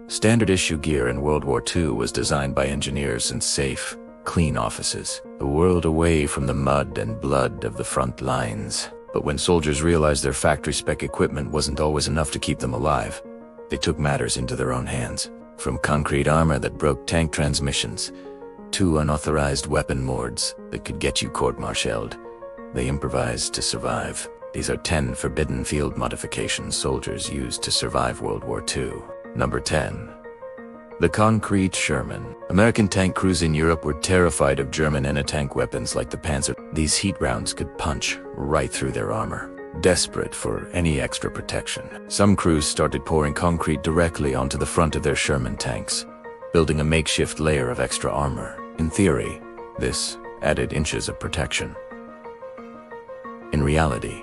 Standard issue gear in World War II was designed by engineers in safe, clean offices, a world away from the mud and blood of the front lines. But when soldiers realized their factory-spec equipment wasn't always enough to keep them alive, they took matters into their own hands. From concrete armor that broke tank transmissions, to unauthorized weapon mords that could get you court-martialed, they improvised to survive. These are 10 forbidden field modifications soldiers used to survive World War II. Number 10. The concrete Sherman. American tank crews in Europe were terrified of German anti-tank weapons like the Panzer. These heat rounds could punch right through their armor. Desperate for any extra protection, some crews started pouring concrete directly onto the front of their Sherman tanks, building a makeshift layer of extra armor. In theory, this added inches of protection. In reality,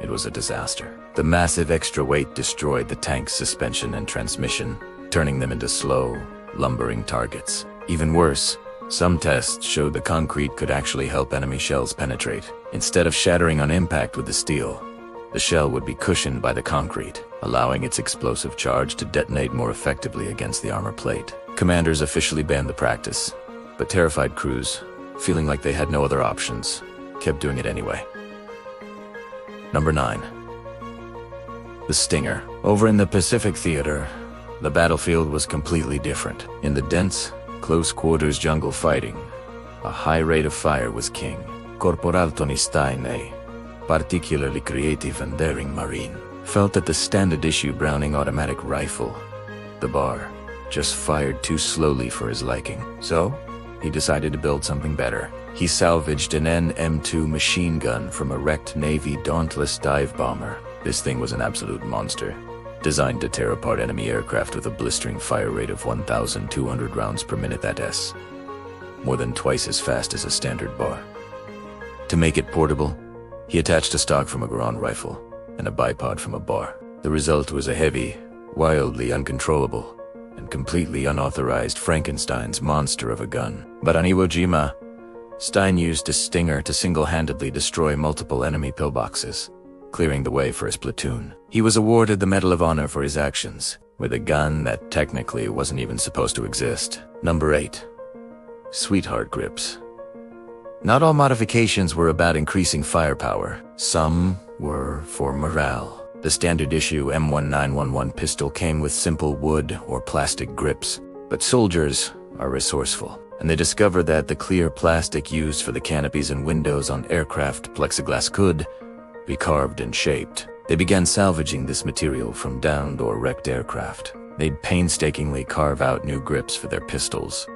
it was a disaster. The massive extra weight destroyed the tank's suspension and transmission, turning them into slow, lumbering targets. Even worse, some tests showed the concrete could actually help enemy shells penetrate. Instead of shattering on impact with the steel, the shell would be cushioned by the concrete, allowing its explosive charge to detonate more effectively against the armor plate. Commanders officially banned the practice, but terrified crews, feeling like they had no other options, kept doing it anyway. Number 9. The Stinger. Over in the Pacific Theater, the battlefield was completely different. In the dense, close-quarters jungle fighting, a high rate of fire was king. Corporal Tony Stein, a particularly creative and daring Marine, felt that the standard-issue Browning automatic rifle, the bar, just fired too slowly for his liking. So, he decided to build something better. He salvaged an NM2 machine gun from a wrecked Navy Dauntless dive bomber. This thing was an absolute monster, designed to tear apart enemy aircraft with a blistering fire rate of 1,200 rounds per minute. That's more than twice as fast as a standard bar. To make it portable, he attached a stock from a Garand rifle and a bipod from a bar. The result was a heavy, wildly uncontrollable, and completely unauthorized Frankenstein's monster of a gun. But on Iwo Jima, Stein used a Stinger to single-handedly destroy multiple enemy pillboxes, clearing the way for his platoon. He was awarded the Medal of Honor for his actions, with a gun that technically wasn't even supposed to exist. Number 8. Sweetheart grips. Not all modifications were about increasing firepower. Some were for morale. The standard issue M1911 pistol came with simple wood or plastic grips, but soldiers are resourceful, and they discovered that the clear plastic used for the canopies and windows on aircraft plexiglass could be carved and shaped. They began salvaging this material from downed or wrecked aircraft. They'd painstakingly carve out new grips for their pistols.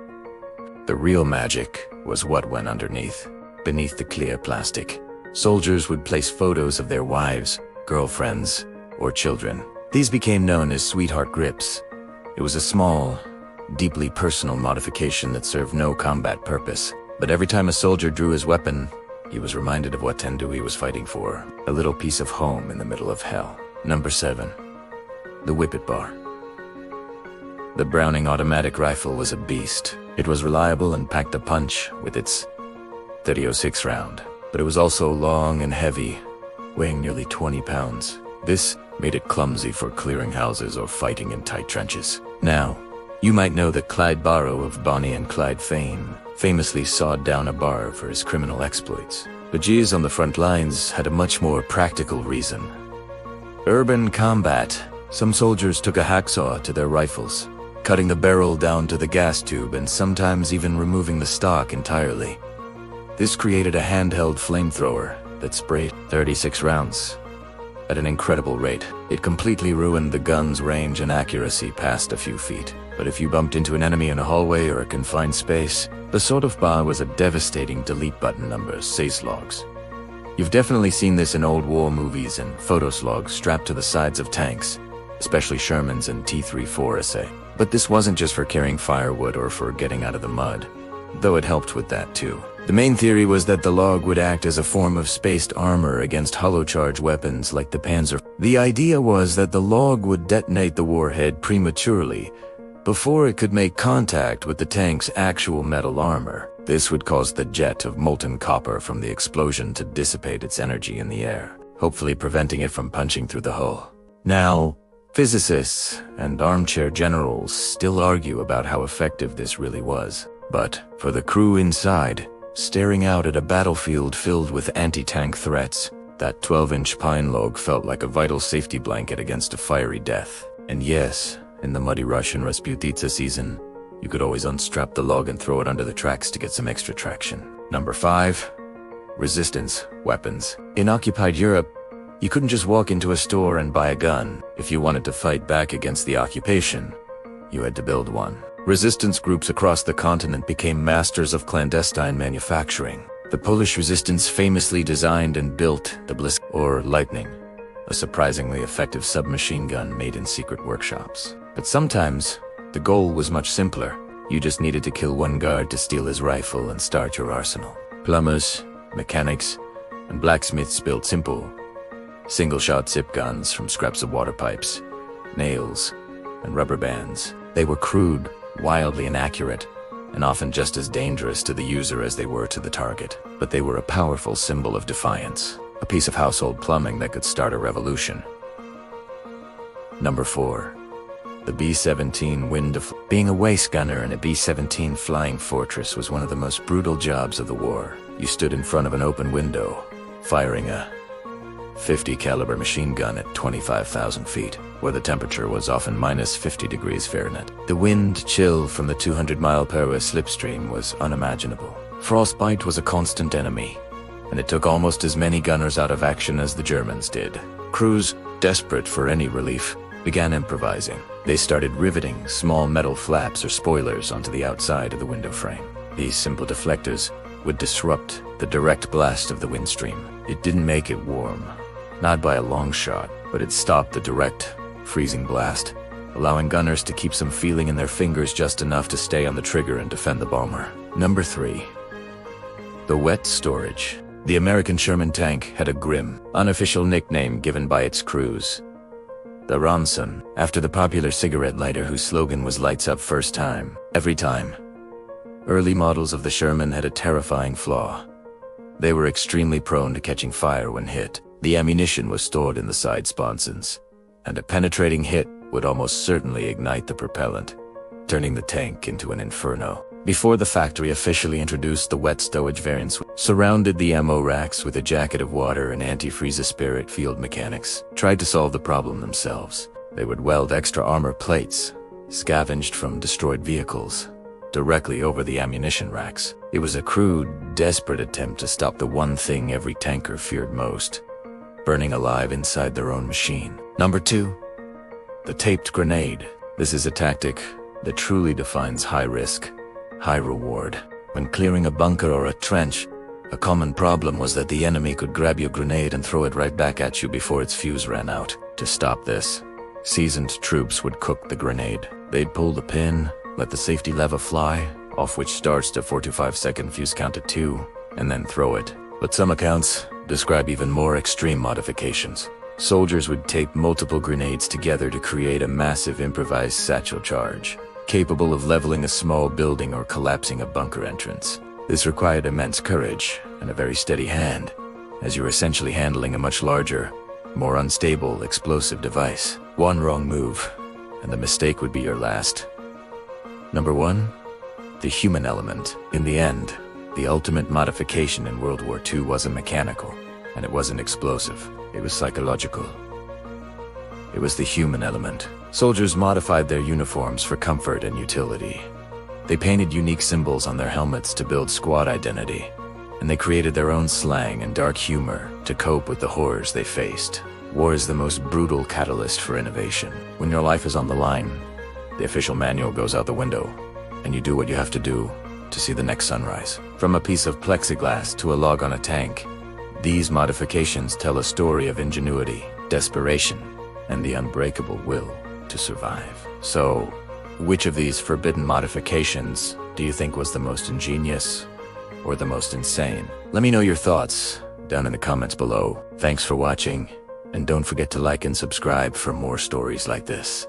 The real magic was what went underneath. Beneath the clear plastic, soldiers would place photos of their wives, girlfriends, or children. These became known as sweetheart grips. It was a small, deeply personal modification that served no combat purpose. But every time a soldier drew his weapon, he was reminded of what Tendu he was fighting for, a little piece of home in the middle of hell. Number 7. The Whippet Bar. The Browning automatic rifle was a beast. It was reliable and packed a punch with its .30-06 round, but it was also long and heavy, weighing nearly 20 pounds. This made it clumsy for clearing houses or fighting in tight trenches. Now, you might know that Clyde Barrow of Bonnie and Clyde fame famously sawed down a bar for his criminal exploits. But G's on the front lines had a much more practical reason. Urban combat. Some soldiers took a hacksaw to their rifles, cutting the barrel down to the gas tube and sometimes even removing the stock entirely. This created a handheld flamethrower that sprayed 36 rounds at an incredible rate. It completely ruined the gun's range and accuracy past a few feet. But if you bumped into an enemy in a hallway or a confined space, the sort of bar was a devastating delete button number, says logs. You've definitely seen this in old war movies and photoslogs strapped to the sides of tanks, especially Shermans and T-34 SA. But this wasn't just for carrying firewood or for getting out of the mud, though it helped with that too. The main theory was that the log would act as a form of spaced armor against hollow charge weapons like the Panzer. The idea was that the log would detonate the warhead prematurely, before it could make contact with the tank's actual metal armor. This would cause the jet of molten copper from the explosion to dissipate its energy in the air, hopefully preventing it from punching through the hull. Now, Physicists and armchair generals still argue about how effective this really was. But for the crew inside, staring out at a battlefield filled with anti-tank threats, that 12-inch pine log felt like a vital safety blanket against a fiery death. And yes, in the muddy Russian Rasputitsa season, you could always unstrap the log and throw it under the tracks to get some extra traction. Number 5. Resistance weapons. In occupied Europe, you couldn't just walk into a store and buy a gun. If you wanted to fight back against the occupation, you had to build one. Resistance groups across the continent became masters of clandestine manufacturing. The Polish resistance famously designed and built the Blisk, or Lightning, a surprisingly effective submachine gun made in secret workshops. But sometimes, the goal was much simpler. You just needed to kill one guard to steal his rifle and start your arsenal. Plumbers, mechanics, and blacksmiths built simple, single-shot zip guns from scraps of water pipes, nails, and rubber bands. They were crude, wildly inaccurate, and often just as dangerous to the user as they were to the target. But they were a powerful symbol of defiance, a piece of household plumbing that could start a revolution. Number 4. The B-17 Being a waist gunner in a B-17 Flying Fortress was one of the most brutal jobs of the war. You stood in front of an open window, firing a .50 caliber machine gun at 25,000 feet, where the temperature was often minus 50 degrees Fahrenheit. The wind chill from the 200-mile-per-hour slipstream was unimaginable. Frostbite was a constant enemy, and it took almost as many gunners out of action as the Germans did. Crews, desperate for any relief, began improvising. They started riveting small metal flaps or spoilers onto the outside of the window frame. These simple deflectors would disrupt the direct blast of the windstream. It didn't make it warm, not by a long shot, but it stopped the direct, freezing blast, allowing gunners to keep some feeling in their fingers just enough to stay on the trigger and defend the bomber. Number 3. The wet storage. The American Sherman tank had a grim, unofficial nickname given by its crews, the Ronson, after the popular cigarette lighter whose slogan was "Lights up first time, every time." Early models of the Sherman had a terrifying flaw. They were extremely prone to catching fire when hit. The ammunition was stored in the side sponsons, and a penetrating hit would almost certainly ignite the propellant, turning the tank into an inferno. Before the factory officially introduced the wet stowage variants, surrounded the ammo racks with a jacket of water and antifreeze spirit, field mechanics tried to solve the problem themselves. They would weld extra armor plates, scavenged from destroyed vehicles, directly over the ammunition racks. It was a crude, desperate attempt to stop the one thing every tanker feared most: burning alive inside their own machine. Number 2. The taped grenade. This is a tactic that truly defines high risk, high reward. When clearing a bunker or a trench, a common problem was that the enemy could grab your grenade and throw it right back at you before its fuse ran out. To stop this, seasoned troops would cook the grenade. They'd pull the pin, let the safety lever fly, off which starts the 4 to 5 second fuse count to 2, and then throw it. But some accounts describe even more extreme modifications. Soldiers would tape multiple grenades together to create a massive improvised satchel charge, capable of leveling a small building or collapsing a bunker entrance. This required immense courage and a very steady hand, as you're essentially handling a much larger, more unstable explosive device. One wrong move, and the mistake would be your last. Number 1. The human element. In the end, the ultimate modification in World War II wasn't mechanical, and it wasn't explosive. It was psychological. It was the human element. Soldiers modified their uniforms for comfort and utility. They painted unique symbols on their helmets to build squad identity, and they created their own slang and dark humor to cope with the horrors they faced. War is the most brutal catalyst for innovation. When your life is on the line, the official manual goes out the window, and you do what you have to do to see the next sunrise. From a piece of plexiglass to a log on a tank, these modifications tell a story of ingenuity, desperation, and the unbreakable will to survive. So, which of these forbidden modifications do you think was the most ingenious or the most insane? Let me know your thoughts down in the comments below. Thanks for watching, and don't forget to like and subscribe for more stories like this.